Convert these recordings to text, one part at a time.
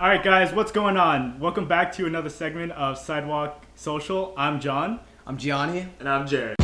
All right, guys, what's going on? Welcome back to another segment of Sidewalk Social. I'm John. I'm Gianni. And I'm Jarrett.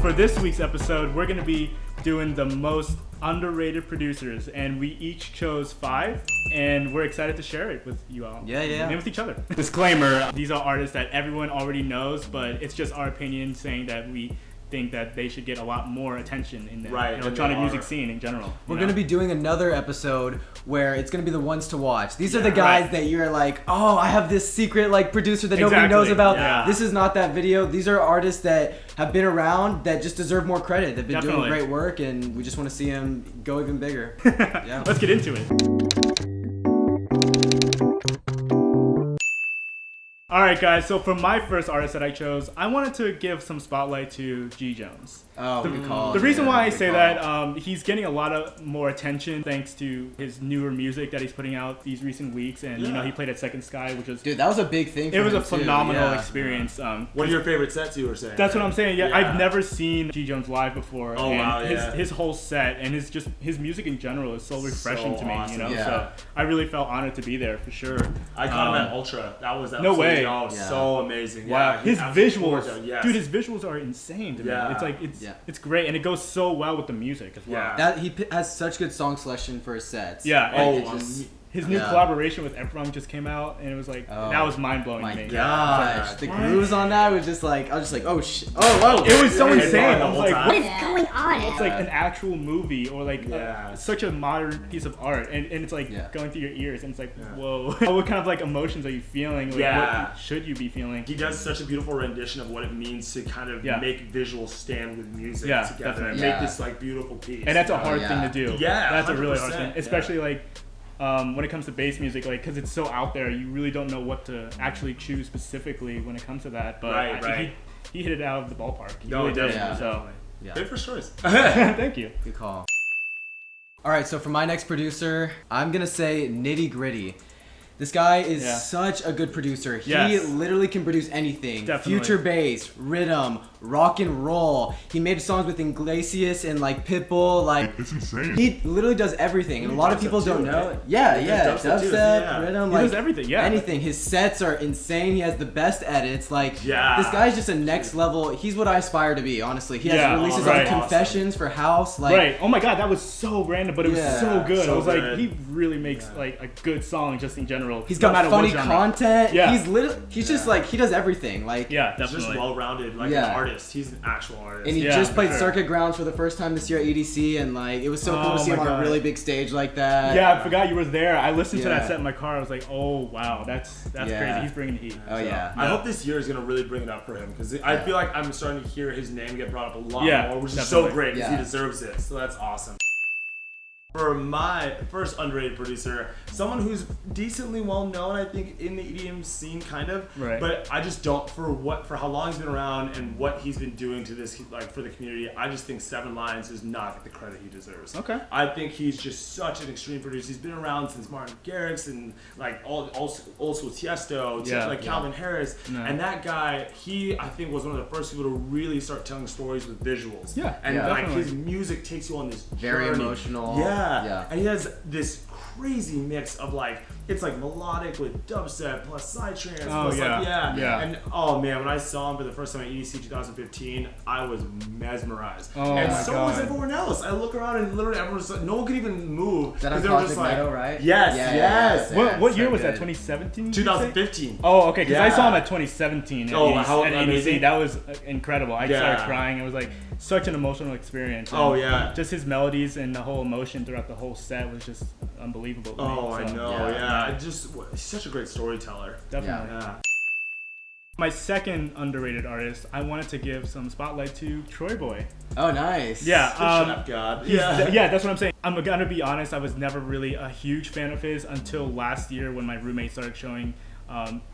For this week's episode, we're going to be doing the most underrated producers, and we each chose 5, and we're excited to share it with you all. Yeah. And with each other. Disclaimer, these are artists that everyone already knows, but it's just our opinion saying that we think that they should get a lot more attention in the electronic music scene in general. We're going to be doing another episode where it's going to be the ones to watch. These are the guys that you're like, oh, I have this secret like producer that nobody knows about. Yeah. This is not that video. These are artists that have been around that just deserve more credit. They've been doing great work, and we just want to see them go even bigger. Yeah. Let's get into it. Alright guys, so for my first artist that I chose, I wanted to give some spotlight to G. Jones. Oh, good call. The reason why I say that, he's getting a lot of more attention thanks to his newer music that he's putting out these recent weeks, and you know, he played at Second Sky, which was... Dude, that was a big thing for him. It was a phenomenal experience. What are your favorite sets you were saying? That's what I'm saying. Yeah, I've never seen G. Jones live before. Oh, and wow, his whole set and his music in general is so refreshing to me, awesome. you know? So I really felt honored to be there for sure. I caught him at Ultra. That was no way. So amazing. Wow. His visuals, yes. dude, his visuals are insane to me. It's like, it's great, and it goes so well with the music as well. That he has such good song selection for his sets. Yeah. His new collaboration with Ephraim just came out, and it was like, that was mind-blowing to me. My gosh, the grooves on that was just like, I was just like, oh shit, oh whoa. It was so insane. I was like, what is going on? It's like an actual movie, or like such a modern piece of art, and it's like going through your ears, and it's like, whoa. What kind of like emotions are you feeling? Like, what should you be feeling? He does such a beautiful rendition of what it means to kind of make visuals stand with music together and make this like beautiful piece. And that's a hard thing to do. Yeah, that's a really hard thing, especially like when it comes to bass music, like, because it's so out there, you really don't know what to actually choose specifically when it comes to that. But I think he hit it out of the ballpark. He really did. So, good first choice. Thank you. Good call. All right, so for my next producer, I'm gonna say Nitty Gritty. This guy is such a good producer. He literally can produce anything. Definitely. Future bass, rhythm, rock and roll. He made songs with Iglesias and like Pitbull. Like, it's insane. He literally does everything, and a lot of people don't know. Dubstep, rhythm, he does everything. Anything. His sets are insane. He has the best edits. Like, this guy's just a next level. He's what I aspire to be. Honestly, he has releases on Confessions for house. Like, oh my god, that was so random, but it was so good. I was like, he really makes like a good song just in general. He's got funny content. Yeah. He's just like, he does everything. Like, definitely. He's just well-rounded, like an artist. He's an actual artist. And he just played Circuit Grounds for the first time this year at EDC, and like, it was so cool to see him on a really big stage like that. Yeah, I forgot you were there. I listened to that set in my car. I was like, oh wow, that's crazy. He's bringing the heat. Oh yeah. I hope this year is gonna really bring it up for him, because I feel like I'm starting to hear his name get brought up a lot more, which is so great because he deserves it. So that's awesome. For my first underrated producer, someone who's decently well known, I think, in the EDM scene, kind of. Right. But I just don't, for how long he's been around and what he's been doing to this, like, for the community, I just think 7 Lions does not get the credit he deserves. Okay. I think he's just such an extreme producer. He's been around since Martin Garrix and like old school Tiesto, like Calvin Harris, and that guy, I think was one of the first people to really start telling stories with visuals. Yeah. And like his music takes you on this very journey. emotional. Yeah. And he has this crazy mix of like, it's like melodic with dubstep plus psytrance. And oh man, when I saw him for the first time at EDC 2015, I was mesmerized. And so was everyone else. I look around and literally everyone's like, no one could even move. Is that on Cosmic Meadow, right? Yes. What year was that? 2017? 2015. Oh, okay. Because I saw him at 2017 at EDC. Amazing. That was incredible. I started crying. It was like such an emotional experience. And just his melodies and the whole emotion throughout the whole set was just unbelievable to me. I know. He's such a great storyteller. Definitely. My second underrated artist, I wanted to give some spotlight to Troy Boy. Oh, nice. Yeah. Shut up, God. That's what I'm saying. I'm gonna be honest. I was never really a huge fan of his until last year when my roommate started showing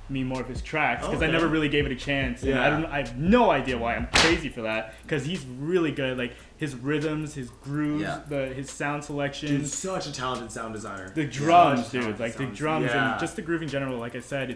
me more of his tracks, because I never really gave it a chance. And I have no idea why. I'm crazy for that, because he's really good. Like his rhythms, his grooves, his sound selection. Dude, such a talented sound designer. The drums, dude. Like the drums and just the groove in general. Like I said,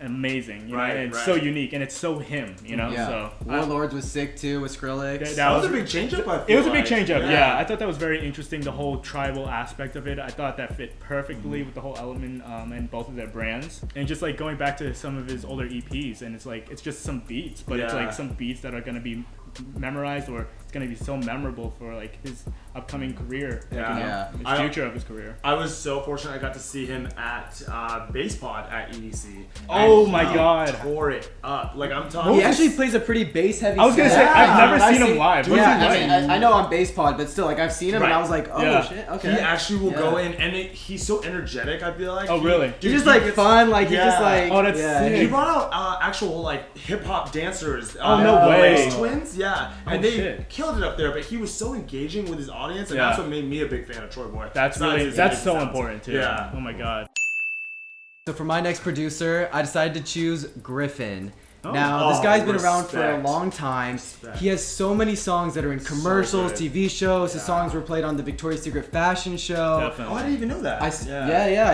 amazing, you know, and it's so unique and it's so him, you know. So Warlords was sick too with Skrillex. That was a big change up. It was a big change up. Yeah, I thought that was very interesting. The whole tribal aspect of it, I thought that fit perfectly with the whole element and both of their brands. And just like going back to some of his older EPs, and it's like it's just some beats, but it's like some beats that are gonna be memorized, or it's gonna be so memorable for like his upcoming career, his future of his career. I was so fortunate I got to see him at Bass Pod at EDC. Oh my god, tore it up! Like I'm talking. He actually plays a pretty bass heavy. I was gonna say I've never seen him live. I know on Bass Pod, but still, like I've seen him and I was like, oh shit, okay. He actually will go in, and he's so energetic. I feel like. Oh really? He's just like fun, like he just like. Oh, that's sick. He brought out actual like hip hop dancers. Oh no way! Twins, and they killed it up there. But he was so engaging with his audience, and that's what made me a big fan of Troy Boy. That's so important too. Yeah. Oh my god. So for my next producer, I decided to choose Griffin. Now, this guy's been around for a long time. He has so many songs that are in commercials, TV shows. His songs were played on the Victoria's Secret fashion show. Definitely. Oh, I didn't even know that. I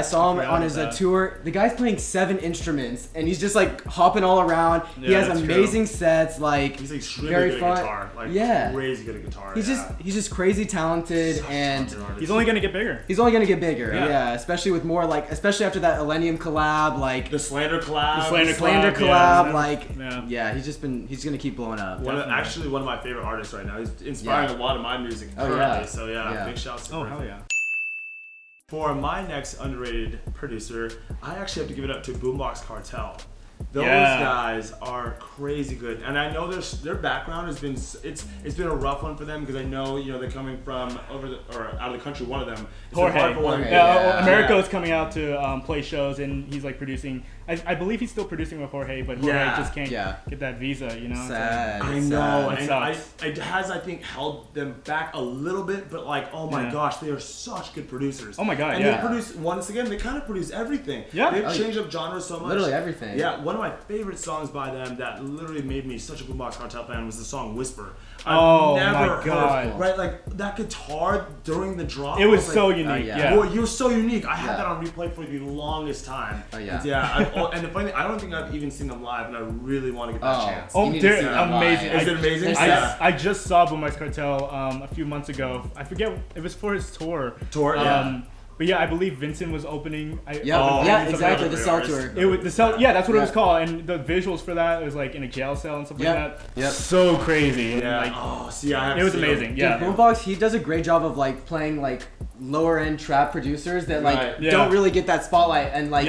saw him on his tour. The guy's playing 7 instruments, and he's just like hopping all around. He has amazing sets. Like he's extremely very good fun. at guitar. Like crazy good at guitar. He's just crazy talented, and he's only gonna get bigger. He's only gonna get bigger. Yeah, especially with more especially after that Millennium collab, like the Slander collab. The Slander collab, like. He's gonna keep blowing up. One of my favorite artists right now. He's inspiring a lot of my music currently. So big shouts to Griffin. Hell yeah. For my next underrated producer, I actually have to give it up to Boombox Cartel. Those guys are crazy good, and I know their background has been it's been a rough one for them because I know they're coming from out of the country. One of them, Jorge. Americo is coming out to play shows, and he's like producing. I believe he's still producing with Jorge, but Jorge just can't get that visa. You know, sad. I know, and it has I think held them back a little bit, but like oh my gosh, they are such good producers. Oh my god, and they produce once again. They kind of produce everything. Yeah, they've changed up genres so much. Literally everything. Yeah. One of my favorite songs by them that literally made me such a Boombox Cartel fan was the song Whisper. I've never heard, right? Like that guitar during the drop. It was so unique. Well, you were so unique. I had that on replay for the longest time. And the funny thing, I don't think I've even seen them live, and I really want to get that chance. Oh, dude, amazing! Is it amazing? I just saw Boombox Cartel a few months ago. I forget, it was for his tour. But I believe Vincent was opening. Exactly. The cell tour. It was the cell. Yeah, that's what it was called. And the visuals for that was like in a jail cell and stuff like that. Yep. So crazy. Yeah. It was amazing. Yeah. Dude, Boombox, he does a great job of like playing like lower end trap producers that like don't really get that spotlight, and like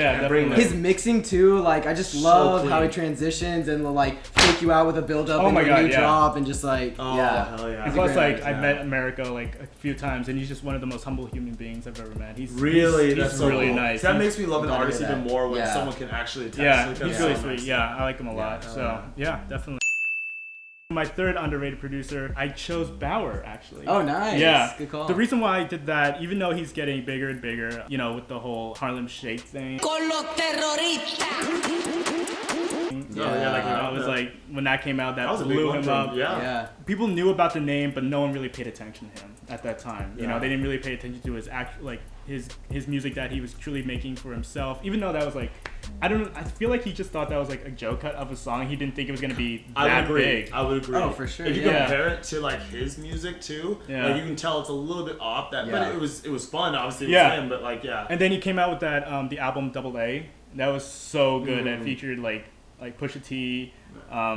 his mixing too. Like I just love how he transitions and will like fake you out with a build up and a new drop and just like hell yeah. And plus like I've met America like a few times, and he's just one of the most humble human beings I've ever met. He's that's really cool. Nice. That makes me love an artist even more when someone can actually text. Yeah, he's really sweet. Yeah, I like him a lot. So definitely. My third underrated producer, I chose Bauer actually. Oh, nice. Yeah. Good call. The reason why I did that, even though he's getting bigger and bigger, with the whole Harlem Shake thing. Con los terroristas. It was like when that came out, that blew him up. Yeah. People knew about the name, but no one really paid attention to him at that time. You know, they didn't really pay attention to his his music that he was truly making for himself. Even though that was like, I feel like he just thought that was like a joke cut of a song. He didn't think it was gonna be that big. I would agree. Oh, for sure. If you compare it to like his music too, like you can tell it's a little bit off that, but it was fun. Obviously, it was him, but like And then he came out with that the album Double A. That was so good. That featured like Pusha T,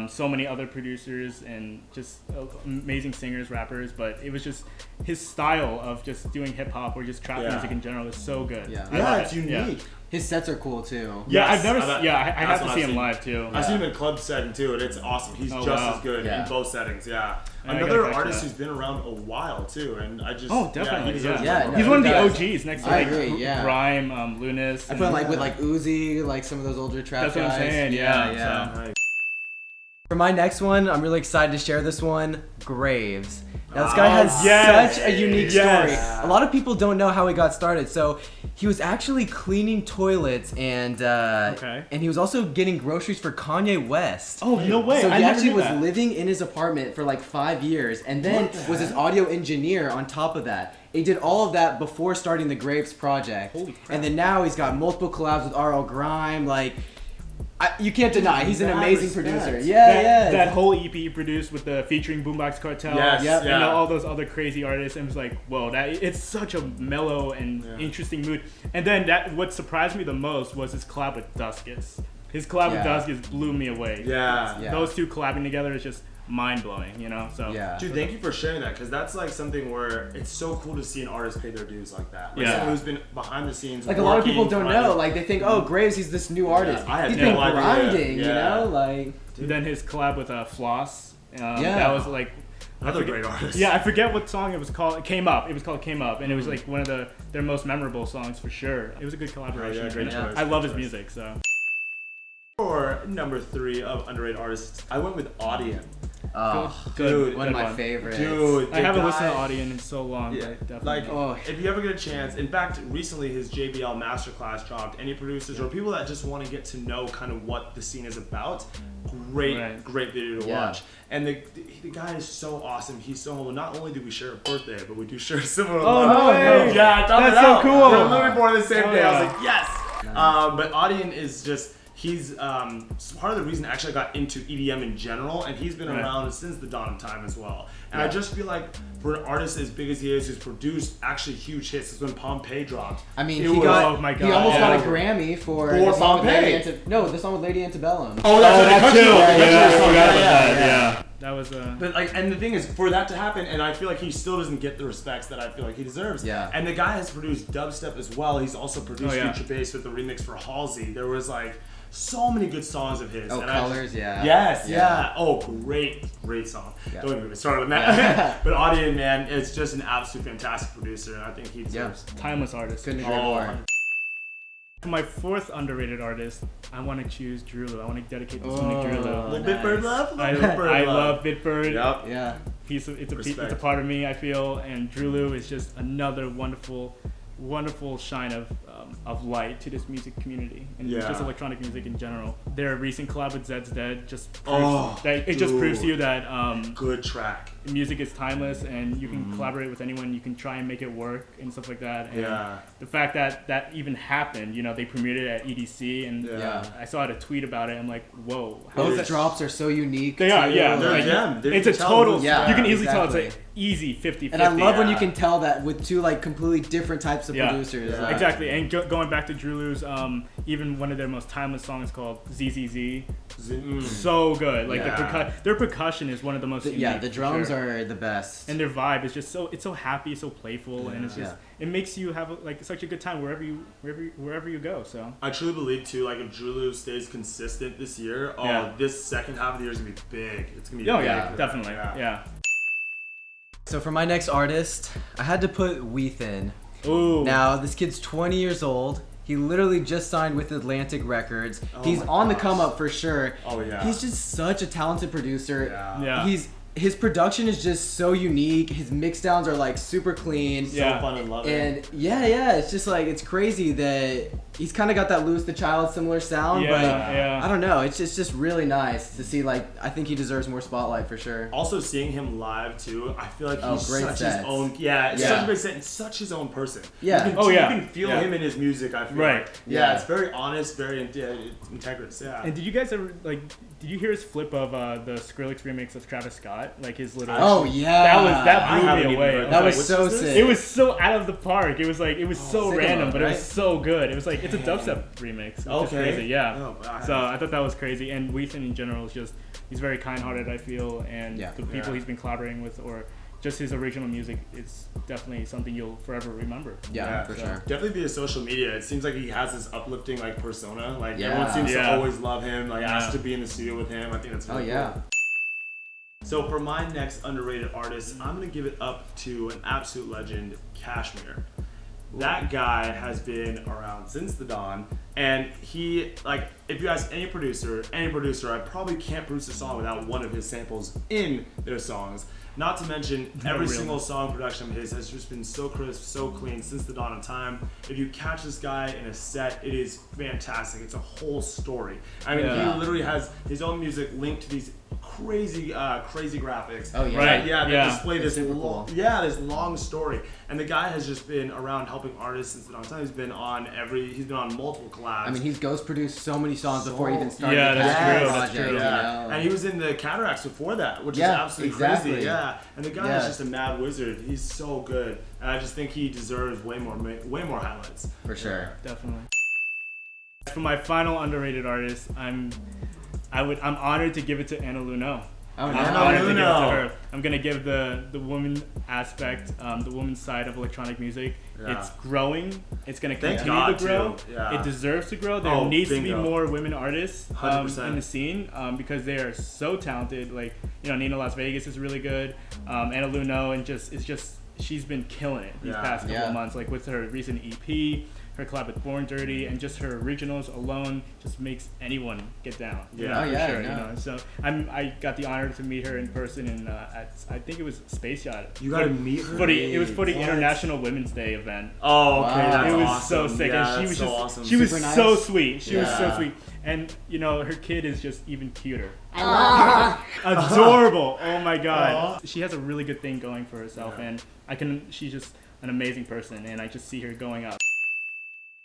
so many other producers and just amazing singers, rappers. But it was just his style of just doing hip hop or just trap music in general is so good. It's unique. Yeah. His sets are cool too. Yeah, I've never. I have to see him live too. I've seen him in club setting too, and it's awesome. He's just as good in both settings. Yeah. Another artist who's been around a while too, and I just definitely. He's one of the OGs next to Grime, Lunas. I feel like with like Uzi, like some of those older trap guys. That's what I'm saying. Yeah. For my next one, I'm really excited to share this one. Graves. Now this guy has such a unique story. A lot of people don't know how he got started. So he was actually cleaning toilets and he was also getting groceries for Kanye West. Oh, no way. So he actually was living in his apartment for like 5 years and then was his audio engineer on top of that. He did all of that before starting the Graves project. Holy crap. And then now he's got multiple collabs with RL Grime. Like You can't deny he's an amazing respect. producer. That whole EP he produced with the featuring Boombox Cartel, and all those other crazy artists, and it was like, whoa, it's such a mellow and interesting mood. And then what surprised me the most was his collab with Duskus. His collab with Duskus blew me away. Those two collabing together is just mind blowing, So dude, thank you for sharing that, because that's like something where it's so cool to see an artist pay their dues like that. Like someone who's been behind the scenes. Like a lot of people don't know. Like they think, oh, Graves, he's this new artist. He's been grinding, Like. Then his collab with Floss. That was like. Another great artist. Yeah, I forget what song it was called. It came up, and it was like one of their most memorable songs for sure. It was a good collaboration. Great choice. I love his music, so. For number 3 of underrated artists, I went with Audion. Oh, good. One of my favorites. Dude, I haven't listened to Audion in so long. Yeah, but like, if you ever get a chance, in fact, recently his JBL Masterclass dropped. Any producers or people that just want to get to know kind of what the scene is about, great video to watch. And the guy is so awesome. He's so humble. Not only do we share a birthday, but we do share a similar way. Yeah, that's so cool. We're literally born the same day. I was like, yes. Nice. But Audion is just. He's part of the reason actually I got into EDM in general, and he's been around since the dawn of time as well. And I just feel like for an artist as big as he is, who's produced actually huge hits, it's when Pompeii dropped. I mean, he almost got a Grammy for the song with the song with Lady Antebellum. Oh, that's too. I forgot about that. That was But and the thing is, for that to happen, and I feel like he still doesn't get the respects that I feel like he deserves. Yeah. And the guy has produced dubstep as well. He's also produced Future Bass with the remix for Halsey. There was like so many good songs of his. Oh, and Colors, Yes. Oh, great song. Yeah. Don't even get me started on that. But Audion, man, is just an absolute fantastic producer, and I think he deserves timeless artist. Couldn't agree more. For my 4th underrated artist, I want to choose Drulu. I want to dedicate this one to Drulu. Little Bitbird love? I love Bitbird. Yep. Yeah. It's a part of me, I feel, and Drulu is just another wonderful shine of light to this music community and just electronic music in general. Their recent collab with Zed's Dead just proves to you that good track. Music is timeless, and you can collaborate with anyone. You can try and make it work and stuff like that. And the fact that even happened, they premiered it at EDC, and I saw a tweet about it. I'm like, whoa! Those drops are so unique. They are, They're it's a total. Yeah, you can easily tell it's like easy 50-50. And I love when you can tell that with two like completely different types of producers. Yeah. Exactly. And going back to Drulu's, even one of their most timeless songs called ZZZ. So good. Like their percussion is one of the most unique. The drums are the best. And their vibe is just so happy, so playful, and it's just it makes you have such a good time wherever you go. So I truly believe too, like if Drulu stays consistent this year, this second half of the year is gonna be big. It's gonna be big. Yeah, definitely. Yeah. So for my next artist, I had to put Wheaton. Ooh. Now this kid's 20 years old. He literally just signed with Atlantic Records. He's on the come up for sure. Oh yeah. He's just such a talented producer. Yeah. His production is just so unique. His mix downs are like super clean. So fun and loving. And it's just like it's crazy that he's kind of got that Louis the Child similar sound, but I don't know. It's just really nice to see. Like I think he deserves more spotlight for sure. Also seeing him live too, I feel like he's great such sets. his own. It's such a great set and such his own person. Yeah. You can feel him in his music. I feel like. Yeah, it's very honest, very integrous. Yeah. And did you guys ever Did you hear his flip of the Skrillex remix of Travis Scott? Like his little. Oh yeah. That blew me away. That was so sick. It was so out of the park. It was so random, but it was so good. It was like it's a dubstep remix. Which is crazy. Yeah. Oh, so I thought that was crazy. And Wheaton in general is just he's very kind-hearted. I feel, and the people he's been collaborating with or just his original music is definitely something you'll forever remember. Yeah, for sure. Definitely via social media. It seems like he has this uplifting like persona. Like everyone seems to always love him. Like asked to be in the studio with him. I think that's really cool. So for my next underrated artist, I'm gonna give it up to an absolute legend, Kashmir. That guy has been around since the dawn, and he if you ask any producer, I probably can't produce a song without one of his samples in their songs. Not to mention, every single song production of his has just been so crisp, so clean since the dawn of time. If you catch this guy in a set, it is fantastic. It's a whole story. I mean, he literally has his own music linked to these crazy graphics. Oh yeah. Right. They display this this long story. And the guy has just been around helping artists since the dawn of time. He's been on multiple collabs. I mean, he's ghost produced so many songs before he even started Yeah, the that's Kashmir true, project. that's true. You know? And he was in the Cataracts before that, which is Yeah, absolutely exactly. crazy. Yeah, and the guy Yeah. is just a mad wizard. He's so good, and I just think he deserves way more highlights. For sure. Definitely. For my final underrated artist, I'm honored to give it to Anna Luno. Oh, I'm Anna honored to give it to Luno. her. I'm gonna give the woman aspect, the woman side of electronic music. Yeah. It's growing. It's gonna Thank continue God, to grow. too. Yeah. It deserves to grow. There Oh, needs to be bingo. more women artists 100%. in the scene because they are so talented. Like Nina Las Vegas is really good. Anna Luno and she's been killing it these past couple of months. Like with her recent EP. Her collab with Born Dirty and just her originals alone just makes anyone get down. Yeah. For sure. No. So I got the honor to meet her in person and I think it was Space Yacht. You got to meet her. It was for the What? International Women's Day event. Oh, okay, Wow. that's It was awesome. so sick, Yeah, and she that's was so awesome. she was Super nice. so sweet. She was so Yeah. sweet, and her kid is just even cuter. I love her. Adorable. Oh my god. She has a really good thing going for herself, and she's just an amazing person, and I just see her going up.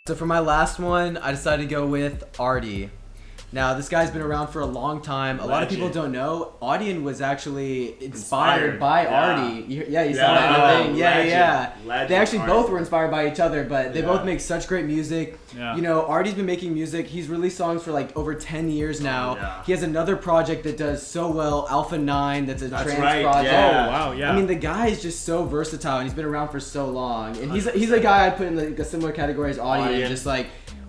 So for my last one, I decided to go with Artie. Now, this guy's been around for a long time. A lot of people don't know. Audion was actually inspired by Artie. You saw that in the thing. Legend They actually Artie. both were inspired by each other, but they both make such great music. Yeah. Artie's been making music. He's released songs for like over 10 years now. yeah. He has another project that does so well, Alpha 9, that's a trans right, project. yeah. Oh wow, yeah. I mean, the guy is just so versatile, and he's been around for so long. And he's a guy I'd put in like a similar category as Audion, just like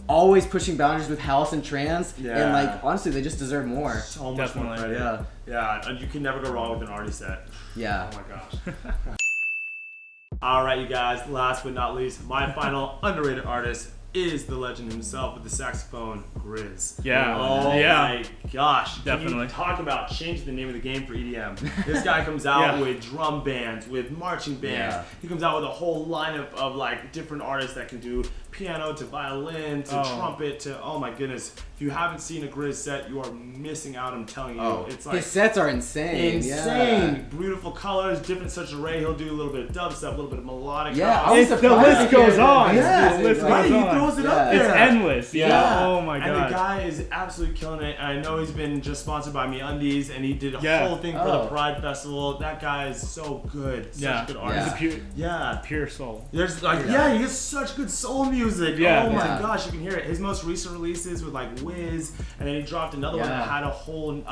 always pushing boundaries with house and trance. Yeah. And like honestly, they just deserve more. So much more Definitely. credit. Yeah, and you can never go wrong with an Artie set. Yeah. Oh my gosh. All right, you guys. Last but not least, my final underrated artist is the legend himself with the saxophone, Grizz. Yeah. Oh Yeah. my gosh. Definitely. Can you talk about changing the name of the game for EDM? This guy comes out with drum bands, with marching bands. Yeah. He comes out with a whole lineup of like different artists that can do piano to violin to trumpet to, oh my goodness. If you haven't seen a Grizz set, you are missing out, I'm telling you. It's like his sets are insane. insane. Beautiful colors, different such array. He'll do a little bit of dubstep, a little bit of melodic Yeah, house. I was the surprised list to hear goes that. on. Yeah. The list Right, goes he on. throws it Yeah. up It's there. endless. Yeah. Oh my And god. the guy is absolutely killing it. And I know he's been just sponsored by MeUndies, and he did a Yeah. whole thing for the Pride Festival. That guy is so good. Such a good artist. He's a Yeah. pure soul. There's like he gets such good soul music. Yeah. Oh my Yeah. gosh, you can hear it. His most recent releases with like Wiz, and then he dropped another one that had a whole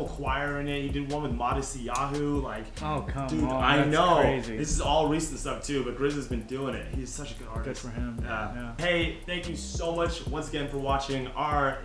choir in it. He did one with Modesty Yahoo. Like, Oh come dude, on. I that's know Crazy. this is all recent stuff too, but Grizz has been doing it. He's such a good artist. Good for him. Yeah. Hey, thank you so much once again for watching our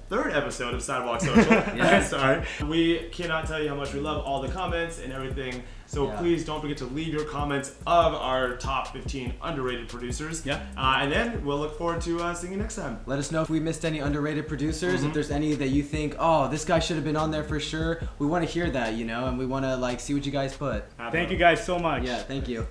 third episode of Sidewalk Social. Sorry. We cannot tell you how much we love all the comments and everything. So please don't forget to leave your comments of our top 15 underrated producers. Yeah. And then we'll look forward to seeing you next time. Let us know if we missed any underrated producers. If there's any that you think, oh, this guy should have been on there for sure. We want to hear that, and we want to like see what you guys put. Thank you guys so much. Yeah, thank you.